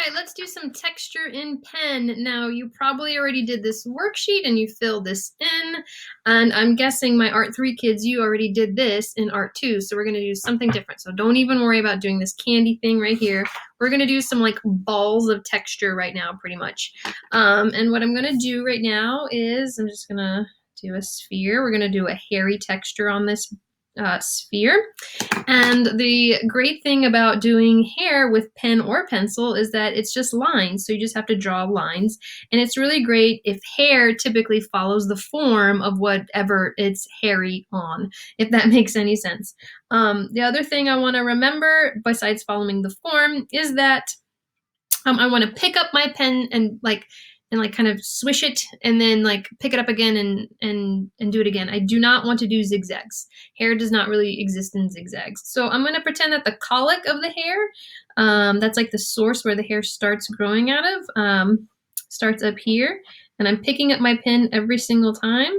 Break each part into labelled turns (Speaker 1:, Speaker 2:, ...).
Speaker 1: right, let's do some texture in pen. Now, you probably already did this worksheet and you filled this in, and I'm guessing my Art 3 kids, you already did this in Art 2, so we're gonna do something different. So don't even worry about doing this candy thing right here. We're gonna do some like balls of texture right now, pretty much. And what I'm gonna do right now is I'm just gonna do a sphere. We're gonna do a hairy texture on this sphere. And the great thing about doing hair with pen or pencil is that it's just lines. So you just have to draw lines. And it's really great if hair typically follows the form of whatever it's hairy on, if that makes any sense. The other thing I want to remember, besides following the form, is that I want to pick up my pen and kind of swish it and then like pick it up again and do it again. I do not want to do zigzags. Hair does not really exist in zigzags. So I'm going to pretend that the colic of the hair, that's like the source where the hair starts growing out of, starts up here. And I'm picking up my pen every single time.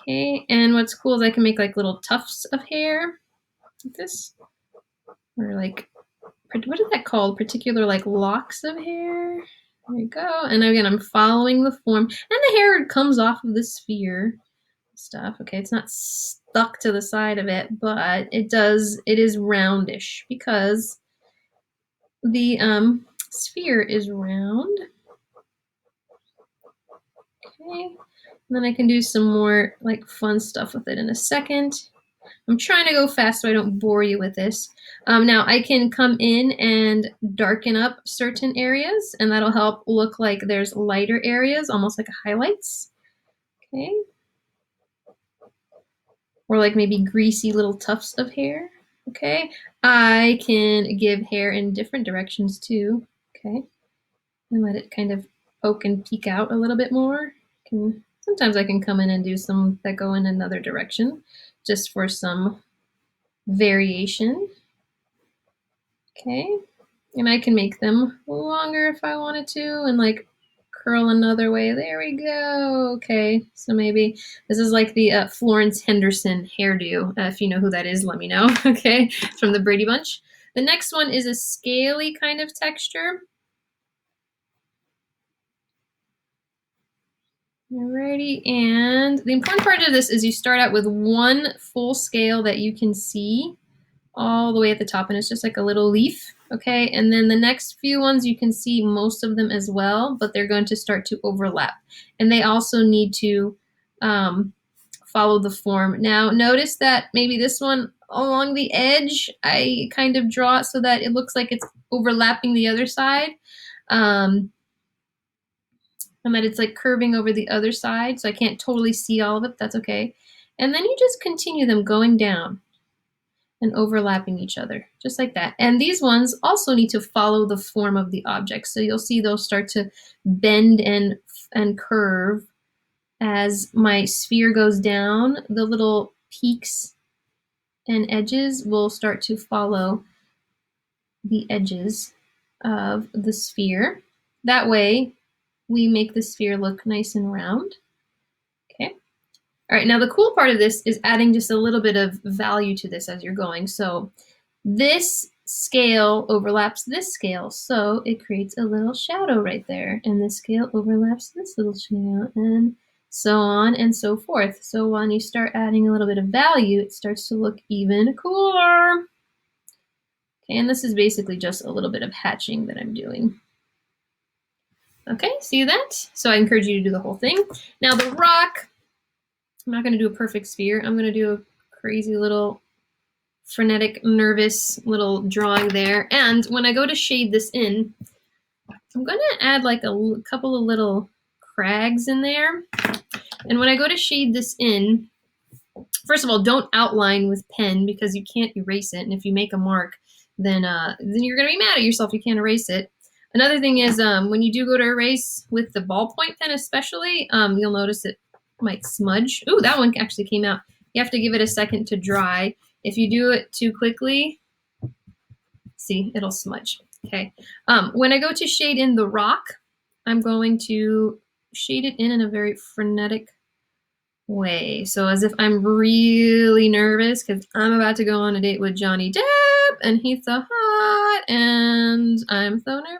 Speaker 1: Okay, and what's cool is I can make like little tufts of hair like this. Or like, what is that called? Particular like locks of hair. There you go. And again, I'm following the form. And the hair comes off of the sphere stuff. Okay, it's not stuck to the side of it, but it is roundish because the sphere is round. Okay. And then I can do some more like fun stuff with it in a second. I'm trying to go fast so I don't bore you with this. Now I can come in and darken up certain areas, and that'll help look like there's lighter areas, almost like highlights. Okay. Or like maybe greasy little tufts of hair. Okay. I can give hair in different directions too. Okay. And let it kind of poke and peek out a little bit more. Sometimes I can come in and do some that go in another direction just for some variation. Okay, and I can make them longer if I wanted to and like curl another way. There we go. Okay, so maybe this is like the Florence Henderson hairdo. If you know who that is, let me know. Okay, from the Brady Bunch. The next one is a scaly kind of texture. Alrighty, and the important part of this is you start out with one full scale that you can see all the way at the top, and it's just like a little leaf. Okay, and then the next few ones you can see most of them as well, but they're going to start to overlap, and they also need to follow the form. Now notice that maybe this one along the edge I kind of draw it so that it looks like it's overlapping the other side, and that it's like curving over the other side, so I can't totally see all of it. That's okay. And then you just continue them going down and overlapping each other, just like that. And these ones also need to follow the form of the object. So you'll see those start to bend and curve as my sphere goes down. The little peaks and edges will start to follow the edges of the sphere. That way, we make the sphere look nice and round. Okay. All right, now the cool part of this is adding just a little bit of value to this as you're going. So this scale overlaps this scale, so it creates a little shadow right there. And this scale overlaps this little shadow, and so on and so forth. So when you start adding a little bit of value, it starts to look even cooler. Okay, and this is basically just a little bit of hatching that I'm doing. Okay, see that? So I encourage you to do the whole thing. Now the rock, I'm not going to do a perfect sphere. I'm going to do a crazy little frenetic, nervous little drawing there. And when I go to shade this in, I'm going to add like a couple of little crags in there. And when I go to shade this in, first of all, don't outline with pen because you can't erase it. And if you make a mark, then you're going to be mad at yourself. You can't erase it. Another thing is when you do go to erase with the ballpoint pen especially, you'll notice it might smudge. Ooh, that one actually came out. You have to give it a second to dry. If you do it too quickly, see, it'll smudge. Okay. When I go to shade in the rock, I'm going to shade it in a very frenetic way. So as if I'm really nervous because I'm about to go on a date with Johnny Depp and he's so hot and I'm so nervous.